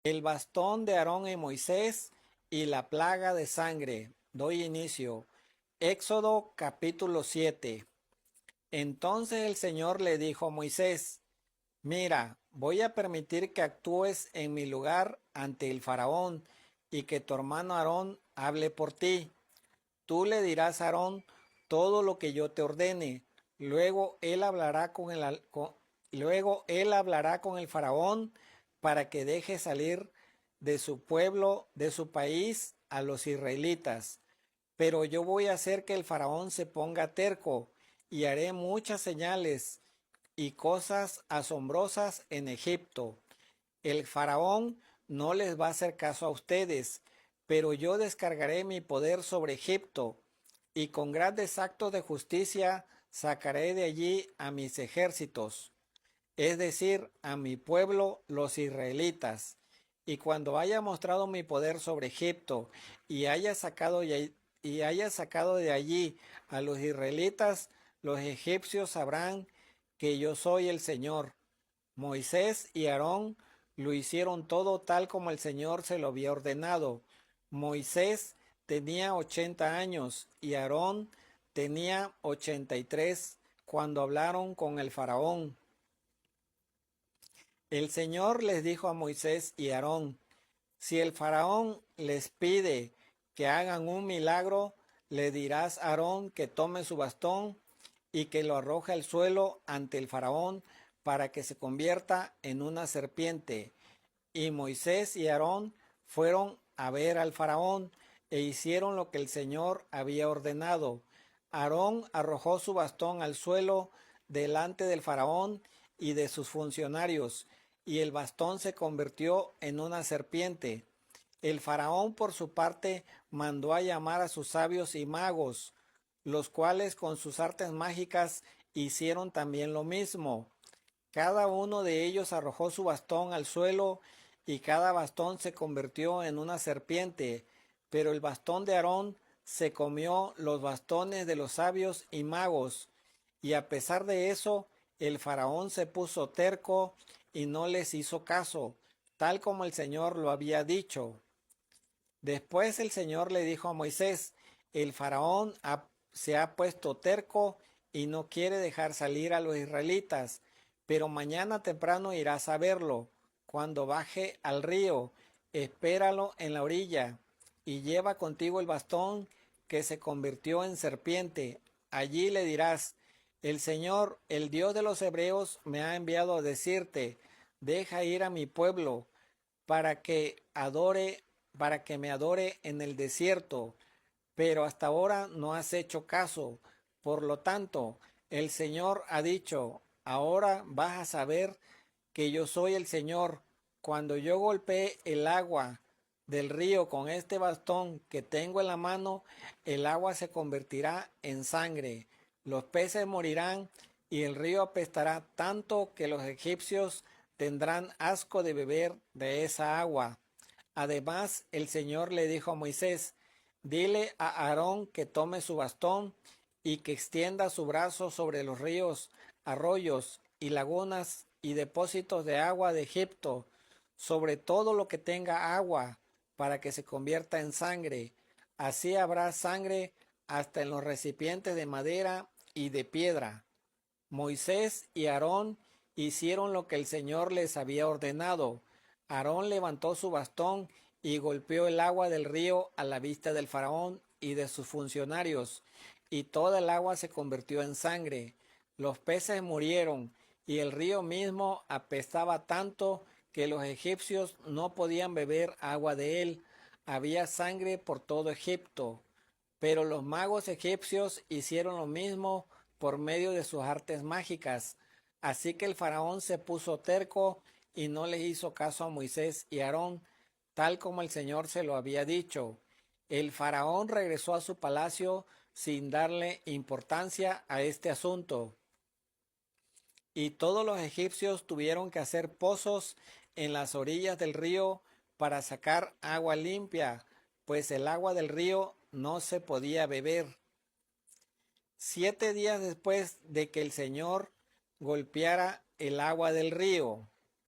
El bastón de Aarón y Moisés y la plaga de sangre. Doy inicio. Éxodo capítulo 7. Entonces el Señor le dijo a Moisés: Mira, voy a permitir que actúes en mi lugar ante el faraón y que tu hermano Aarón hable por ti. Tú le dirás a Aarón todo lo que yo te ordene. Luego él hablará con el faraón para que deje salir de su pueblo, de su país, a los israelitas. Pero yo voy a hacer que el faraón se ponga terco y haré muchas señales y cosas asombrosas en Egipto. El faraón no les va a hacer caso a ustedes, pero yo descargaré mi poder sobre Egipto y con grandes actos de justicia sacaré de allí a mis ejércitos, es decir, a mi pueblo, los israelitas. Y cuando haya mostrado mi poder sobre Egipto y haya sacado de allí a los israelitas, los egipcios sabrán que yo soy el Señor. Moisés y Aarón lo hicieron todo tal como el Señor se lo había ordenado. Moisés tenía 80 años y Aarón tenía 83 cuando hablaron con el faraón. El Señor les dijo a Moisés y Aarón: Si el faraón les pide que hagan un milagro, le dirás a Aarón que tome su bastón y que lo arroje al suelo ante el faraón para que se convierta en una serpiente. Y Moisés y Aarón fueron a ver al faraón e hicieron lo que el Señor había ordenado. Aarón arrojó su bastón al suelo delante del faraón y de sus funcionarios, y el bastón se convirtió en una serpiente. El faraón, por su parte, mandó a llamar a sus sabios y magos, los cuales con sus artes mágicas hicieron también lo mismo. Cada uno de ellos arrojó su bastón al suelo y cada bastón se convirtió en una serpiente, pero el bastón de Aarón se comió los bastones de los sabios y magos. Y a pesar de eso, el faraón se puso terco y no les hizo caso, tal como el Señor lo había dicho. Después el Señor le dijo a Moisés: El faraón se ha puesto terco y no quiere dejar salir a los israelitas, pero mañana temprano irás a verlo. Cuando baje al río, espéralo en la orilla y lleva contigo el bastón que se convirtió en serpiente. Allí le dirás: El Señor, el Dios de los hebreos, me ha enviado a decirte: Deja ir a mi pueblo para que adore, para que me adore en el desierto, pero hasta ahora no has hecho caso. Por lo tanto, el Señor ha dicho: ahora vas a saber que yo soy el Señor. Cuando yo golpee el agua del río con este bastón que tengo en la mano, el agua se convertirá en sangre, los peces morirán y el río apestará tanto que los egipcios tendrán asco de beber de esa agua. Además, el Señor le dijo a Moisés: Dile a Aarón que tome su bastón y que extienda su brazo sobre los ríos, arroyos y lagunas y depósitos de agua de Egipto, sobre todo lo que tenga agua, para que se convierta en sangre. Así habrá sangre hasta en los recipientes de madera y de piedra. Moisés y Aarón hicieron lo que el Señor les había ordenado. Aarón levantó su bastón y golpeó el agua del río a la vista del faraón y de sus funcionarios, y toda el agua se convirtió en sangre. Los peces murieron, y el río mismo apestaba tanto que los egipcios no podían beber agua de él. Había sangre por todo Egipto. Pero los magos egipcios hicieron lo mismo por medio de sus artes mágicas. Así que el faraón se puso terco y no les hizo caso a Moisés y Aarón, tal como el Señor se lo había dicho. El faraón regresó a su palacio sin darle importancia a este asunto. Y todos los egipcios tuvieron que hacer pozos en las orillas del río para sacar agua limpia, pues el agua del río no se podía beber. 7 días después de que el Señor golpeara el agua del río,